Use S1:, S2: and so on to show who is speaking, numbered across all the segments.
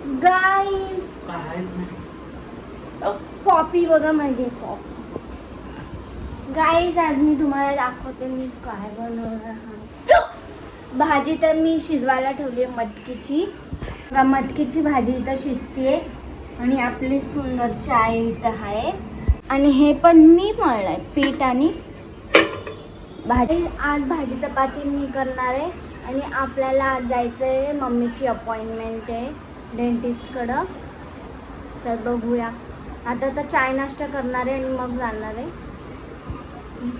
S1: गाईस Poppy बघा माझे Poppy. गाईस आज मी तुम्हाला दाखवते मी काय बनवणार आहे. भाजी तर मी शिजवायला ठेवली आहे मटकीची. मटकीची भाजी इथं शिजतीये आणि आपली सुंदर चाय इथं आहे. आणि हे पण मी मळलंय पीठ आणि भाजी. आज भाजी चपाती मी करणार आहे आणि आपल्याला आज जायचं आहे. मम्मीची अपॉइंटमेंट आहे डेंटिस्टकडं. तर बघूया. आता तर चाय नाश्ता करणार आहे आणि मग जाणार आहे.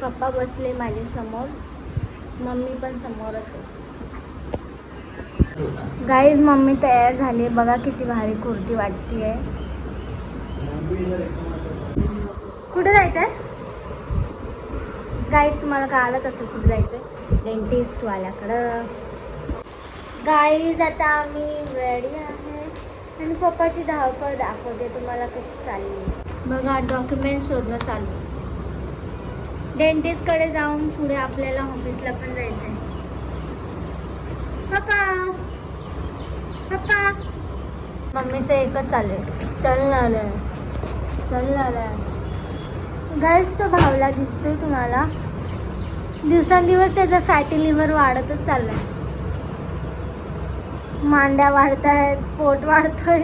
S1: पप्पा बसले माझ्या समोर, मम्मी पण समोरच आहे. गाईज मम्मी तयार झाली. बघा किती भारी कुर्ती वाटते. कुठे जायचं आहे गाईज? तुम्हाला कळालंच असेल कुठे जायचं आहे. डेंटिस्टवाल्याकडं. गाईज आता आम्ही रेडी आहे आणि पप्पाची धावपळ दाखवते तुम्हाला कशी चालली. बघा डॉक्युमेंट शोधणं चालू. डेंटिस्टकडे जाऊन पुढे आपल्याला ऑफिसला पण जायचं आहे. पप्पा पप्पा मम्मीचं एकच चालू आहे. चलणार गाईस तो भावला दिसतोय तुम्हाला. दिवसांदिवस त्याचा फॅटी लिव्हर वाढतच चाललाय. मांड्या वाढत आहेत, पोट वाढतोय.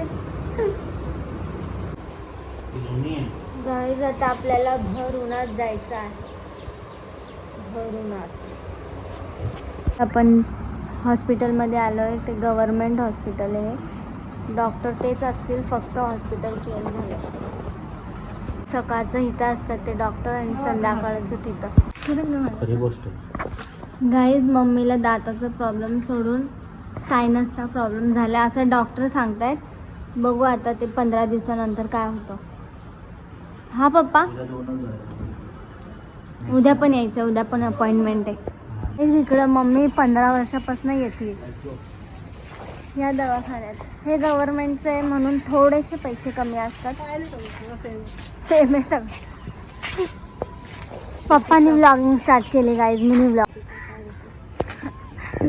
S1: गाईस आता आपल्याला भर उन्हात जायचं आहे. भर उन्हात आपण हॉस्पिटलमध्ये आलो आहे. ते गव्हर्मेंट हॉस्पिटल आहे. डॉक्टर तेच असतील, फक्त हॉस्पिटल चेंज झालं. सकाळचं इथं असतात ते डॉक्टर आणि संध्याकाळचं तिथं. गाईज मम्मीला दाताचा प्रॉब्लेम सोडून सायनसचा प्रॉब्लेम झाला असं डॉक्टर सांगतायत. बघू आता ते 15 दिवसानंतर काय होतं. हा पप्पा उद्या पण यायचं. उद्या पण अपॉइंटमेंट आहे. इकडं मम्मी 15 वर्षापासून येते या दवाखान्यात. हे गव्हर्नमेंटचं आहे म्हणून थोडेसे पैसे कमी असतात. सेम आहे सगळं. पप्पानी व्लॉगिंग स्टार्ट केली गाईज. Mini vlog.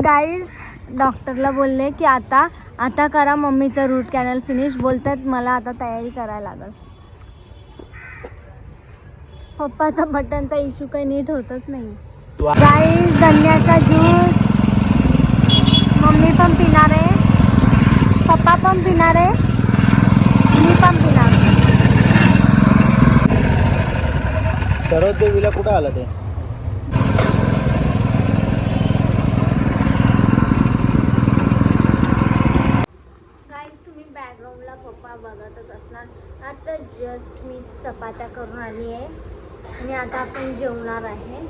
S1: गाईज डॉक्टरला बोलले की आता करा मम्मीचं रूट कॅनल फिनिश. बोलतात मला आता तयारी करायला लागल. पप्पाचा बटनचा इश्यू काही नीट होतच नाही. गाईज गन्याचा ज्यूस मम्मी पण पिणार आहे, पप्पा पण पिणार आहे, मी पण पिणार.
S2: सरोज देवीला कुठं आलं ते?
S1: गाईज तुम्ही बॅकग्राऊंडला पप्पा बघतच असणार. आता जस्ट मी चपात्या करून आली आहे आणि आता आपण जेवणार आहे.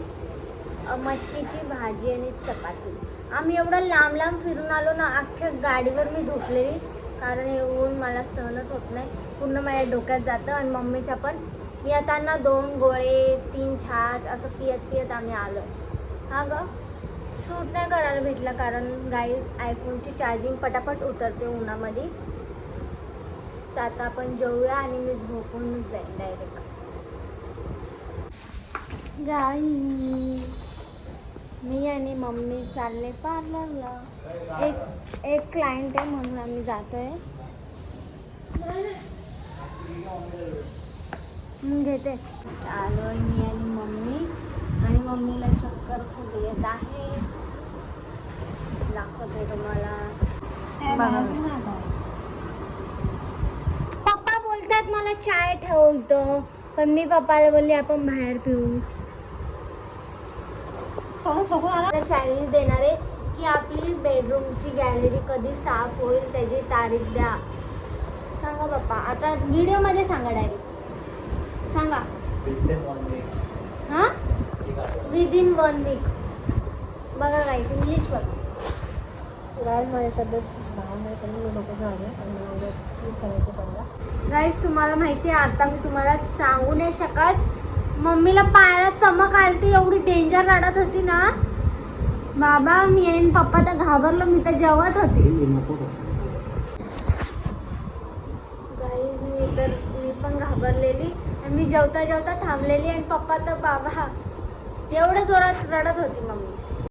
S1: मटकीची भाजी आणि चपाती. आम्ही एवढं लांब फिरून आलो ना. अख्ख्या गाडीवर मी झोपलेली, कारण हे ऊन मला सहनच होत नाही. पूर्ण माझ्या डोक्यात जातं. आणि मम्मीच्या पण येताना 2 गोळे 3 छाछ असं पियत आम्ही आलो. हा ग शूट नाही करायला भेटलं कारण गाईज आयफोनची चार्जिंग पटापट उतरते उन्हामध्ये. तर आता आपण जेवूया आणि मी झोपूनच जाईन डायरेक्ट. गाईज मी आणि मम्मी चालले पार्लरला. एक क्लायंट आहे म्हणून आम्ही जातोय. घेते. आलो आहे मी आणि मम्मी. आणि मम्मीला चक्कर खूप येत आहे. दाखवते तुम्हाला. पप्पा बोलतात मला चाय ठेवतो, पण मी पप्पाला बोलली आपण बाहेर पिऊ. चॅलेंज देणार आहे की आपली बेडरूमची गॅलरी कधी साफ होईल त्याची तारीख द्या. सांगा पप्पा. आता व्हिडिओमध्ये सांगा. डायरेक्ट सांगा. हां विदिन 1 वीक. बघा गाईस इंग्लिश वर. गाईस तुम्हाला माहिती आहे आता मी तुम्हाला सांगू नाही शकत. मम्मीला पायाला चमक आलती. एवढी डेंजर रडत होती ना बाबा. मी आणि पप्पा तर घाबरलो. मी तर जेवत होती. गाईज मी पण घाबरलेली आणि मी जेवता थांबलेली आणि पप्पा तर बाबा एवढं जोरात रडत होती मम्मी.